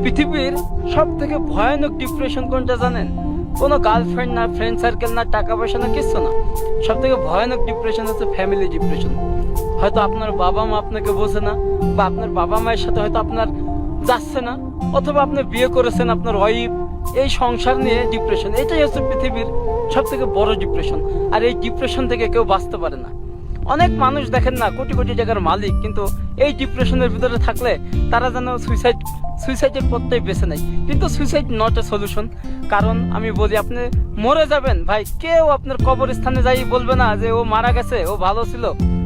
পৃথিবীর সব থেকে ভয়ানক ডিপ্রেশন কোনটা জানেন? কোনো গার্লফ্রেন্ড না, ফ্রেন্ড সার্কেল না, টাকা পয়সা না, কিচ্ছু না। সব থেকে ভয়ানক ডিপ্রেশন হচ্ছে ফ্যামিলি ডিপ্রেশন। হয়তো আপনার বাবা মা আপনাকে বোঝে না, বা আপনার বাবা মায়ের সাথে হয়তো আপনার যাচ্ছে না, অথবা আপনি বিয়ে করেছেন, আপনার ওয়াইফ, এই সংসার নিয়ে ডিপ্রেশন। এটাই হচ্ছে পৃথিবীর সব থেকে বড় ডিপ্রেশন। আর এই ডিপ্রেশন থেকে কেউ বাঁচতে পারে না। অনেক মানুষ দেখেন না, কোটি কোটি টাকার মালিক, কিন্তু এই ডিপ্রেশনের ভিতরে থাকলে তারা যেন সুইসাইডের পথটাই বেছে নেয়। কিন্তু সুইসাইড নট এ সলিউশন। কারণ আমি বলি, আপনি মরে যাবেন ভাই, কেউ আপনার কবরস্থানে যাই বলবে না যে ও মারা গেছে, ও ভালো ছিল,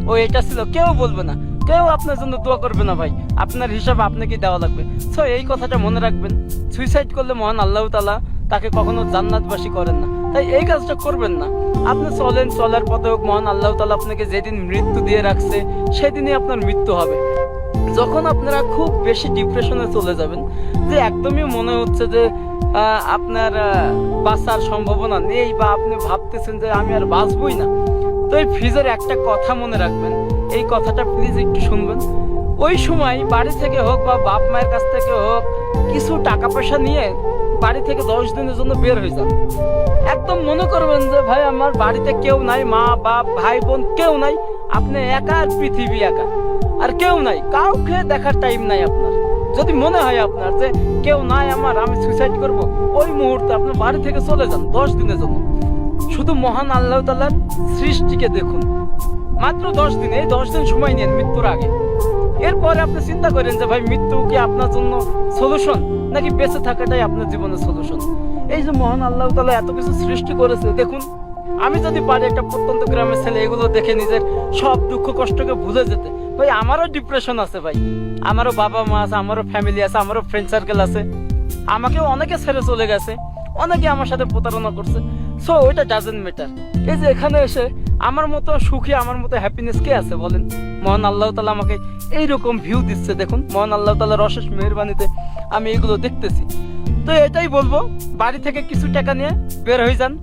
ও এটা ছিল, কেউ বলবে না। কেউ আপনার জন্য দোয়া করবে না ভাই, আপনার হিসাব আপনাকেই দেওয়া লাগবে। সো এই কথাটা মনে রাখবেন, সুইসাইড করলে মহান আল্লাহ তাআলা তাকে কখনো জান্নাতবাসী করেন না। তাই এই কাজটা করবেন না। আপনি চলেন, চলার পথে হোক, মহান আল্লাহ তাআলা আপনাকে যেদিন মৃত্যু দিয়ে রাখছে সেদিনই আপনার মৃত্যু হবে। যখন আপনারা খুব বেশি ডিপ্রেশনে চলে যাবেন, যে একদমই মনে হচ্ছে যে আপনার বাঁচার সম্ভাবনা নেই, বা আপনি ভাবতেছেন যে আমি আর বাঁচবই না, তো এই ফ্রিজের একটা কথা মনে রাখবেন, এই কথাটা প্লিজ একটু শুনবেন। ওই সময় বাড়ি থেকে হোক বা বাপ মায়ের কাছ থেকে হোক কিছু টাকা পয়সা নিয়ে বাড়ি থেকে 10 দিনের জন্য বের হয়ে যান। একদম মনে করবেন যে ভাই আমার বাড়িতে কেউ নাই, মা বাপ ভাই বোন কেউ নাই, আপনি একা, আর পৃথিবী একা, আর কেউ নাই, কাউকে দেখার টাইম নাই আপনার। যদি মনে হয় আপনার যে কেউ নাই আমার, আমি সুইসাইড করব, ওই মুহূর্তে আপনি বাড়ি থেকে চলে যান 10 দিনের জন্য। শুধু মহান আল্লাহ তাআলার সৃষ্টিকে দেখুন। মাত্র 10 দিন, এই 10 দিন সময় নিন মৃত্যুর আগে। এরপরে আপনি চিন্তা করেন যে ভাই মৃত্যু কি আপনার জন্য সলিউশন, নাকি বেঁচে থাকাটাই আপনার জীবনের সলিউশন। এই যে মহান আল্লাহ তাআলা এত কিছু সৃষ্টি করেছে, দেখুন, আমি যদি পারি একটা প্রত্যন্ত গ্রামের ছেলে এগুলো দেখে নিজের সব দুঃখ কষ্টকে ভুলে যেতে। ভাই আমারও ডিপ্রেশন আছে, ভাই আমারও বাবা মা আছে, আমারও ফ্যামিলি আছে, আমারও ফ্রেন্ড সার্কেল আছে, আমাকেও অনেকে ছেড়ে চলে গেছে, অনেকে আমার সাথে প্রতারণা করছে। সো ওইটা ডাজেন্ট ম্যাটার। এই যে এখানে এসে আমার মতো সুখী, আমার মতো হ্যাপিনেস কে আছে বলেন? মহান আল্লাহ তাআলা আমাকে এইরকম ভিউ দিচ্ছে, দেখুন, মহান আল্লাহ তাআলার অশেষ মেহেরবানিতে আমি এগুলো দেখতেছি। তো এটাই বলবো, বাড়ি থেকে কিছু টাকা নিয়ে বের হয়ে যান,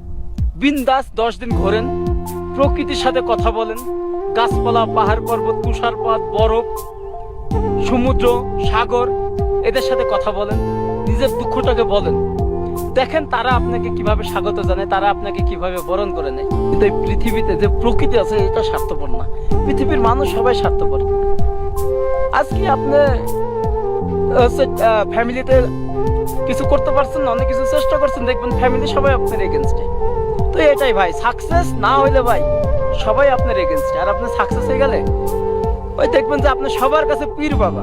বিন্দাস 10 দিন ঘোরেন, প্রকৃতির সাথে কথা বলেন, গাছপালা, পাহাড় পর্বত, তুষারপাত, বরফ, সমুদ্র, সাগর, এদের সাথে কথা বলেন, নিজের দুঃখটাকে বলেন। দেখেন তারা আপনাকে কিভাবে স্বাগত জানায়, তারা আপনাকে কিভাবে বরণ করে নেয়। কিন্তু এই পৃথিবীতে যে প্রকৃতি আছে এটা স্বার্থপর না, পৃথিবীর মানুষ সবাই স্বার্থপর। আজকে আপনি ফ্যামিলিতে কিছু করতে পারছেন না, অনেক কিছু চেষ্টা করছেন, দেখবেন ফ্যামিলি সবাই আপনার এগেনস্টে। তো এটাই ভাই, সাকসেস না হইলে ভাই সবাই আপনার এগেনস্টে, আর আপনি সাকসেস হয়ে গেলে ওই দেখবেন যে আপনি সবার কাছে পীর বাবা।